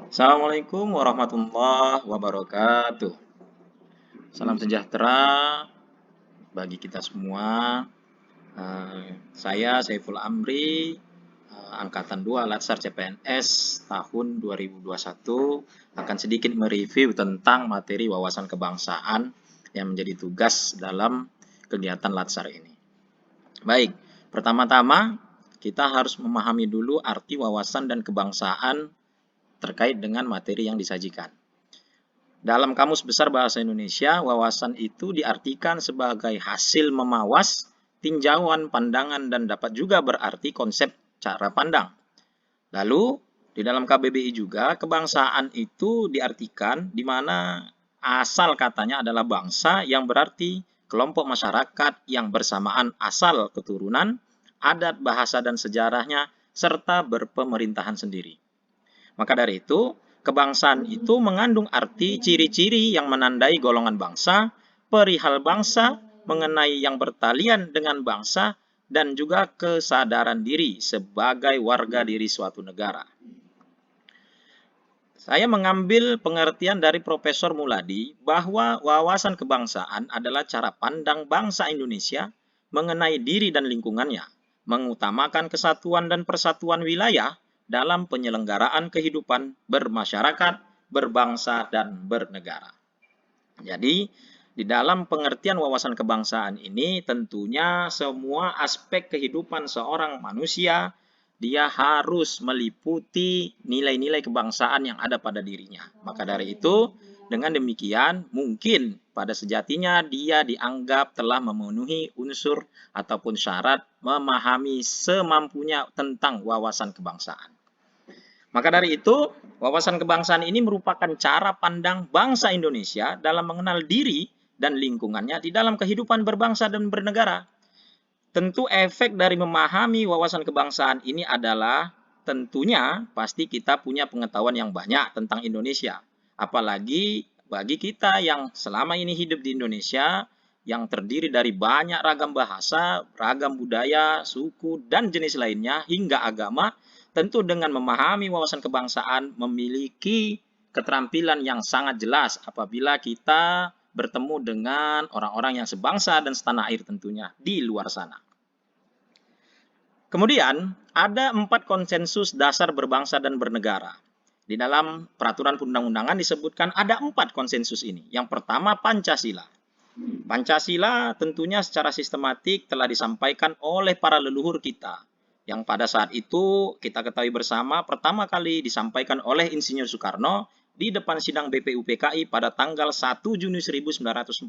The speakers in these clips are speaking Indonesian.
Assalamualaikum warahmatullahi wabarakatuh. Salam sejahtera bagi kita semua. Saya Saiful Amri, Angkatan 2 Latsar CPNS tahun 2021 akan sedikit mereview tentang materi wawasan kebangsaan yang menjadi tugas dalam kegiatan Latsar ini. Baik, pertama-tama kita harus memahami dulu arti wawasan dan kebangsaan terkait dengan materi yang disajikan. Dalam Kamus Besar Bahasa Indonesia, wawasan itu diartikan sebagai hasil memawas, tinjauan pandangan, dan dapat juga berarti konsep cara pandang. Lalu, di dalam KBBI juga, kebangsaan itu diartikan di mana asal katanya adalah bangsa yang berarti kelompok masyarakat yang bersamaan asal keturunan, adat, bahasa, dan sejarahnya, serta berpemerintahan sendiri. Maka dari itu, kebangsaan itu mengandung arti ciri-ciri yang menandai golongan bangsa, perihal bangsa, mengenai yang bertalian dengan bangsa, dan juga kesadaran diri sebagai warga diri suatu negara. Saya mengambil pengertian dari Profesor Muladi bahwa wawasan kebangsaan adalah cara pandang bangsa Indonesia mengenai diri dan lingkungannya, mengutamakan kesatuan dan persatuan wilayah dalam penyelenggaraan kehidupan bermasyarakat, berbangsa, dan bernegara. Jadi, di dalam pengertian wawasan kebangsaan ini tentunya semua aspek kehidupan seorang manusia dia harus meliputi nilai-nilai kebangsaan yang ada pada dirinya. Maka dari itu, dengan demikian mungkin pada sejatinya dia dianggap telah memenuhi unsur ataupun syarat memahami semampunya tentang wawasan kebangsaan. Maka dari itu, wawasan kebangsaan ini merupakan cara pandang bangsa Indonesia dalam mengenal diri dan lingkungannya di dalam kehidupan berbangsa dan bernegara. Tentu efek dari memahami wawasan kebangsaan ini adalah tentunya pasti kita punya pengetahuan yang banyak tentang Indonesia. Apalagi bagi kita yang selama ini hidup di Indonesia yang terdiri dari banyak ragam bahasa, ragam budaya, suku, dan jenis lainnya hingga agama, tentu dengan memahami wawasan kebangsaan memiliki keterampilan yang sangat jelas apabila kita bertemu dengan orang-orang yang sebangsa dan setanah air tentunya di luar sana. Kemudian, ada 4 konsensus dasar berbangsa dan bernegara. Di dalam peraturan perundang-undangan disebutkan ada 4 konsensus ini. Yang pertama, Pancasila. Pancasila tentunya secara sistematik telah disampaikan oleh para leluhur kita. Yang pada saat itu kita ketahui bersama pertama kali disampaikan oleh Insinyur Soekarno di depan sidang BPUPKI pada tanggal 1 Juni 1945.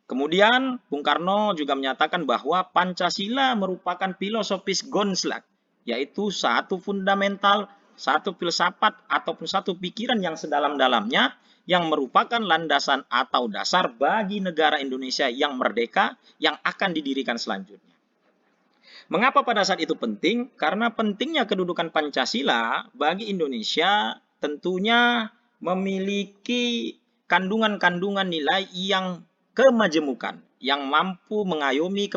Kemudian Bung Karno juga menyatakan bahwa Pancasila merupakan filosofis Gonslag, yaitu satu fundamental, satu filsafat ataupun satu pikiran yang sedalam-dalamnya yang merupakan landasan atau dasar bagi negara Indonesia yang merdeka yang akan didirikan selanjutnya. Mengapa pada saat itu penting? Karena pentingnya kedudukan Pancasila bagi Indonesia tentunya memiliki kandungan-kandungan nilai yang kemajemukan, yang mampu mengayomi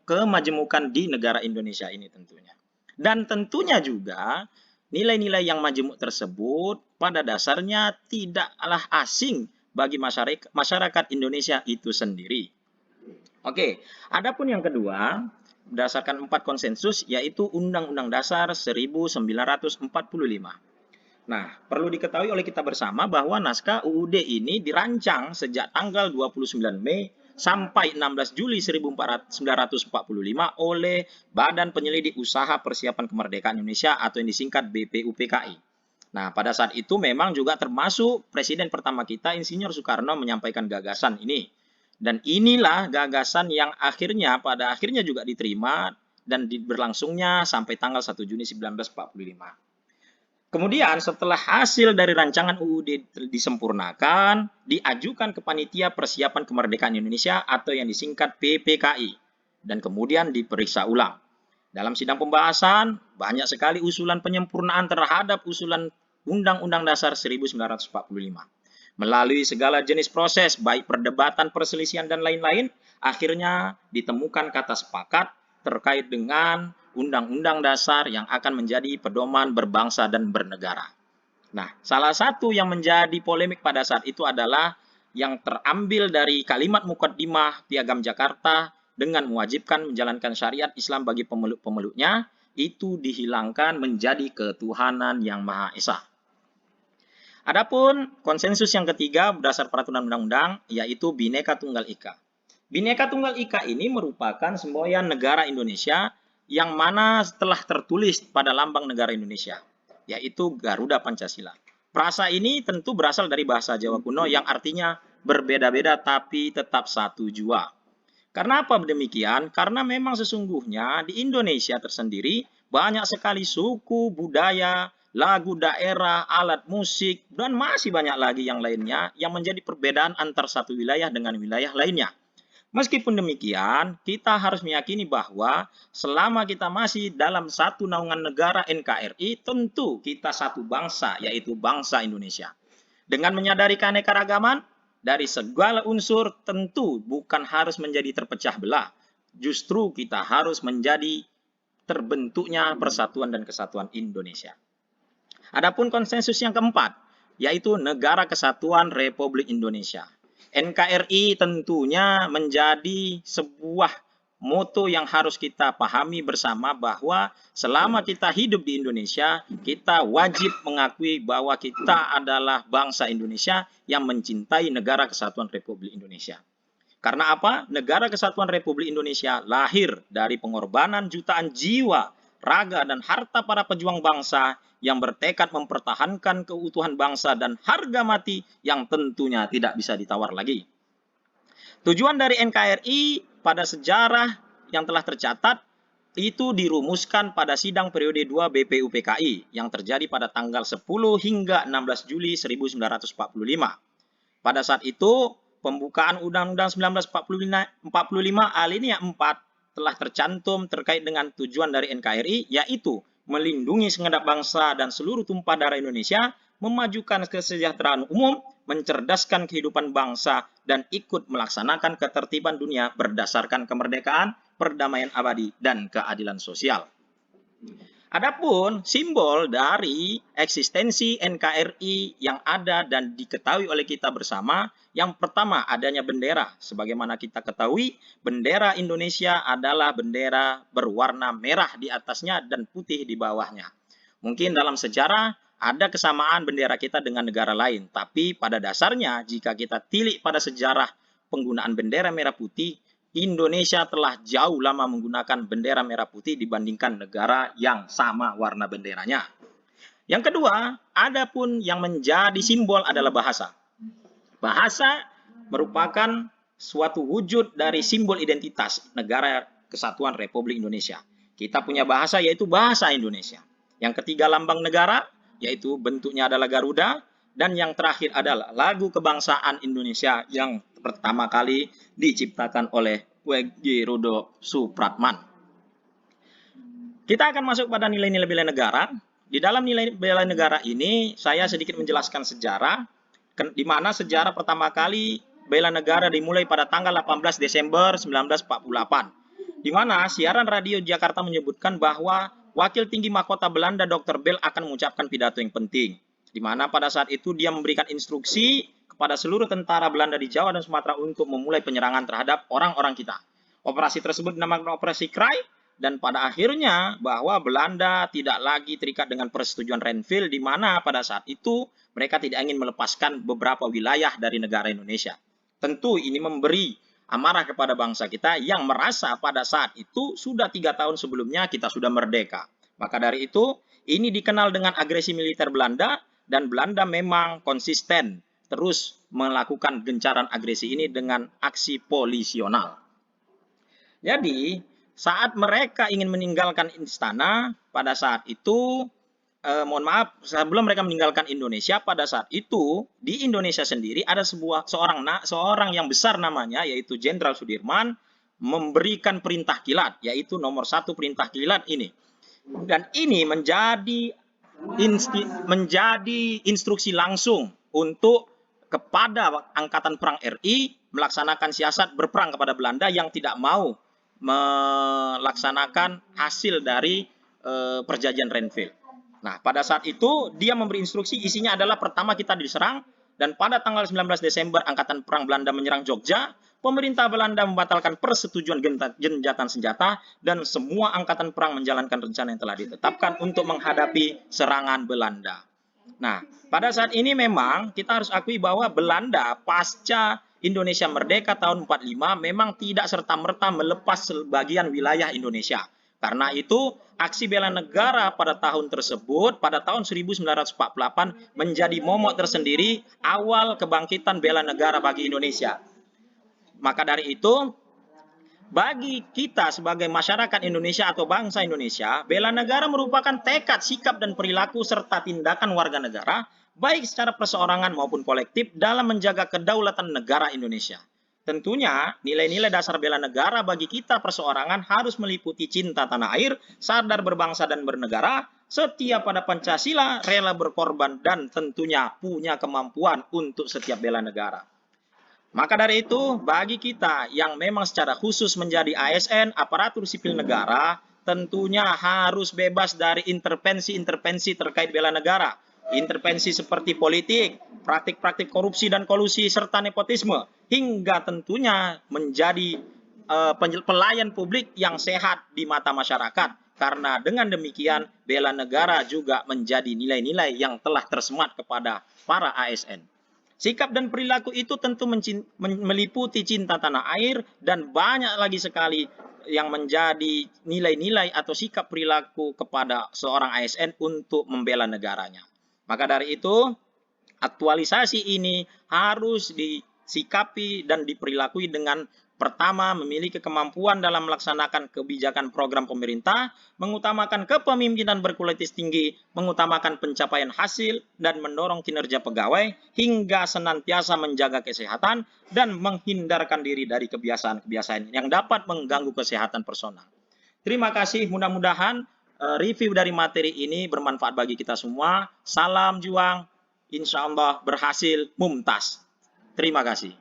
kemajemukan di negara Indonesia ini tentunya. Dan tentunya juga nilai-nilai yang majemuk tersebut pada dasarnya tidaklah asing bagi masyarakat Indonesia itu sendiri. Oke, adapun yang kedua, berdasarkan 4 konsensus, yaitu Undang-Undang Dasar 1945. Nah, perlu diketahui oleh kita bersama bahwa naskah UUD ini dirancang sejak tanggal 29 Mei sampai 16 Juli 1945 oleh Badan Penyelidik Usaha Persiapan Kemerdekaan Indonesia atau yang disingkat BPUPKI. Nah, pada saat itu memang juga termasuk Presiden pertama kita, Insinyur Soekarno menyampaikan gagasan ini. Dan inilah gagasan yang pada akhirnya juga diterima dan berlangsungnya sampai tanggal 1 Juni 1945. Kemudian setelah hasil dari rancangan UUD disempurnakan, diajukan ke Panitia Persiapan Kemerdekaan Indonesia atau yang disingkat PPKI dan kemudian diperiksa ulang. Dalam sidang pembahasan, banyak sekali usulan penyempurnaan terhadap usulan Undang-Undang Dasar 1945. Melalui segala jenis proses, baik perdebatan, perselisihan, dan lain-lain, akhirnya ditemukan kata sepakat terkait dengan Undang-Undang Dasar yang akan menjadi pedoman berbangsa dan bernegara. Nah, salah satu yang menjadi polemik pada saat itu adalah yang terambil dari kalimat mukaddimah Piagam Jakarta dengan mewajibkan menjalankan syariat Islam bagi pemeluk-pemeluknya, itu dihilangkan menjadi ketuhanan yang Maha Esa. Adapun konsensus yang ketiga berdasar peraturan undang-undang yaitu Bhinneka Tunggal Ika. Bhinneka Tunggal Ika ini merupakan semboyan negara Indonesia yang mana telah tertulis pada lambang negara Indonesia, yaitu Garuda Pancasila. Frasa ini tentu berasal dari bahasa Jawa kuno yang artinya berbeda-beda tapi tetap satu jua. Karena apa demikian? Karena memang sesungguhnya di Indonesia tersendiri banyak sekali suku, budaya, lagu daerah, alat musik, dan masih banyak lagi yang lainnya yang menjadi perbedaan antar satu wilayah dengan wilayah lainnya. Meskipun demikian, kita harus meyakini bahwa selama kita masih dalam satu naungan negara NKRI, tentu kita satu bangsa, yaitu bangsa Indonesia. Dengan menyadari keanekaragaman, dari segala unsur tentu bukan harus menjadi terpecah belah. Justru kita harus menjadi terbentuknya persatuan dan kesatuan Indonesia. Adapun konsensus yang keempat, yaitu Negara Kesatuan Republik Indonesia. NKRI tentunya menjadi sebuah moto yang harus kita pahami bersama bahwa selama kita hidup di Indonesia, kita wajib mengakui bahwa kita adalah bangsa Indonesia yang mencintai Negara Kesatuan Republik Indonesia. Karena apa? Negara Kesatuan Republik Indonesia lahir dari pengorbanan jutaan jiwa, raga, dan harta para pejuang bangsa yang bertekad mempertahankan keutuhan bangsa dan harga mati yang tentunya tidak bisa ditawar lagi. Tujuan dari NKRI pada sejarah yang telah tercatat itu dirumuskan pada sidang periode 2 BPUPKI yang terjadi pada tanggal 10 hingga 16 Juli 1945. Pada saat itu, pembukaan Undang-Undang 1945 alinea 4 telah tercantum terkait dengan tujuan dari NKRI, yaitu melindungi segenap bangsa dan seluruh tumpah darah Indonesia, memajukan kesejahteraan umum, mencerdaskan kehidupan bangsa, dan ikut melaksanakan ketertiban dunia berdasarkan kemerdekaan, perdamaian abadi, dan keadilan sosial. Adapun simbol dari eksistensi NKRI yang ada dan diketahui oleh kita bersama, yang pertama adanya bendera. Sebagaimana kita ketahui, bendera Indonesia adalah bendera berwarna merah di atasnya dan putih di bawahnya. Mungkin dalam sejarah ada kesamaan bendera kita dengan negara lain, tapi pada dasarnya jika kita tilik pada sejarah penggunaan bendera merah putih, Indonesia telah jauh lama menggunakan bendera merah putih dibandingkan negara yang sama warna benderanya. Yang kedua, adapun yang menjadi simbol adalah bahasa. Bahasa merupakan suatu wujud dari simbol identitas Negara Kesatuan Republik Indonesia. Kita punya bahasa yaitu bahasa Indonesia. Yang ketiga, lambang negara yaitu bentuknya adalah Garuda. Dan yang terakhir adalah lagu kebangsaan Indonesia yang pertama kali diciptakan oleh W.G. Rudo Supratman. Kita akan masuk pada nilai-nilai bela negara. Di dalam nilai bela negara ini, saya sedikit menjelaskan sejarah, di mana sejarah pertama kali bela negara dimulai pada tanggal 18 Desember 1948, di mana siaran radio Jakarta menyebutkan bahwa Wakil Tinggi Mahkota Belanda Dr. Bell akan mengucapkan pidato yang penting, di mana pada saat itu dia memberikan instruksi kepada seluruh tentara Belanda di Jawa dan Sumatera untuk memulai penyerangan terhadap orang-orang kita. Operasi tersebut dinamakan Operasi Krai, dan pada akhirnya bahwa Belanda tidak lagi terikat dengan persetujuan Renville, di mana pada saat itu mereka tidak ingin melepaskan beberapa wilayah dari negara Indonesia. Tentu ini memberi amarah kepada bangsa kita yang merasa pada saat itu sudah 3 tahun sebelumnya kita sudah merdeka. Maka dari itu, ini dikenal dengan agresi militer Belanda, dan Belanda memang konsisten terus melakukan gencaran agresi ini dengan aksi polisional. Jadi, saat mereka ingin meninggalkan istana, pada saat itu, sebelum mereka meninggalkan Indonesia, pada saat itu, di Indonesia sendiri ada seorang yang besar namanya, yaitu Jenderal Sudirman, memberikan perintah kilat, yaitu nomor 1 perintah kilat ini. Dan ini menjadi instruksi langsung untuk kepada Angkatan Perang RI melaksanakan siasat berperang kepada Belanda yang tidak mau melaksanakan hasil dari perjanjian Renville. Nah, pada saat itu dia memberi instruksi, isinya adalah pertama kita diserang, dan pada tanggal 19 Desember Angkatan Perang Belanda menyerang Jogja, pemerintah Belanda membatalkan persetujuan gencatan senjata, dan semua angkatan perang menjalankan rencana yang telah ditetapkan untuk menghadapi serangan Belanda. Nah, pada saat ini memang kita harus akui bahwa Belanda pasca Indonesia merdeka tahun 45 memang tidak serta-merta melepas sebagian wilayah Indonesia. Karena itu, aksi bela negara pada tahun tersebut, pada tahun 1948, menjadi momok tersendiri awal kebangkitan bela negara bagi Indonesia. Maka dari itu, bagi kita sebagai masyarakat Indonesia atau bangsa Indonesia, bela negara merupakan tekad, sikap, dan perilaku serta tindakan warga negara, baik secara perseorangan maupun kolektif dalam menjaga kedaulatan negara Indonesia. Tentunya, nilai-nilai dasar bela negara bagi kita perseorangan harus meliputi cinta tanah air, sadar berbangsa dan bernegara, setia pada Pancasila, rela berkorban, dan tentunya punya kemampuan untuk setiap bela negara. Maka dari itu, bagi kita yang memang secara khusus menjadi ASN, aparatur sipil negara, tentunya harus bebas dari intervensi-intervensi terkait bela negara. Intervensi seperti politik, praktik-praktik korupsi dan kolusi, serta nepotisme, hingga tentunya menjadi pelayan publik yang sehat di mata masyarakat. Karena dengan demikian, bela negara juga menjadi nilai-nilai yang telah tersemat kepada para ASN. Sikap dan perilaku itu tentu meliputi cinta tanah air dan banyak lagi sekali yang menjadi nilai-nilai atau sikap perilaku kepada seorang ASN untuk membela negaranya. Maka dari itu, aktualisasi ini harus disikapi dan diperilakui dengan pertama, memiliki kemampuan dalam melaksanakan kebijakan program pemerintah, mengutamakan kepemimpinan berkualitas tinggi, mengutamakan pencapaian hasil, dan mendorong kinerja pegawai, hingga senantiasa menjaga kesehatan dan menghindarkan diri dari kebiasaan-kebiasaan yang dapat mengganggu kesehatan personal. Terima kasih, mudah-mudahan review dari materi ini bermanfaat bagi kita semua. Salam juang, insya Allah berhasil mumtaz. Terima kasih.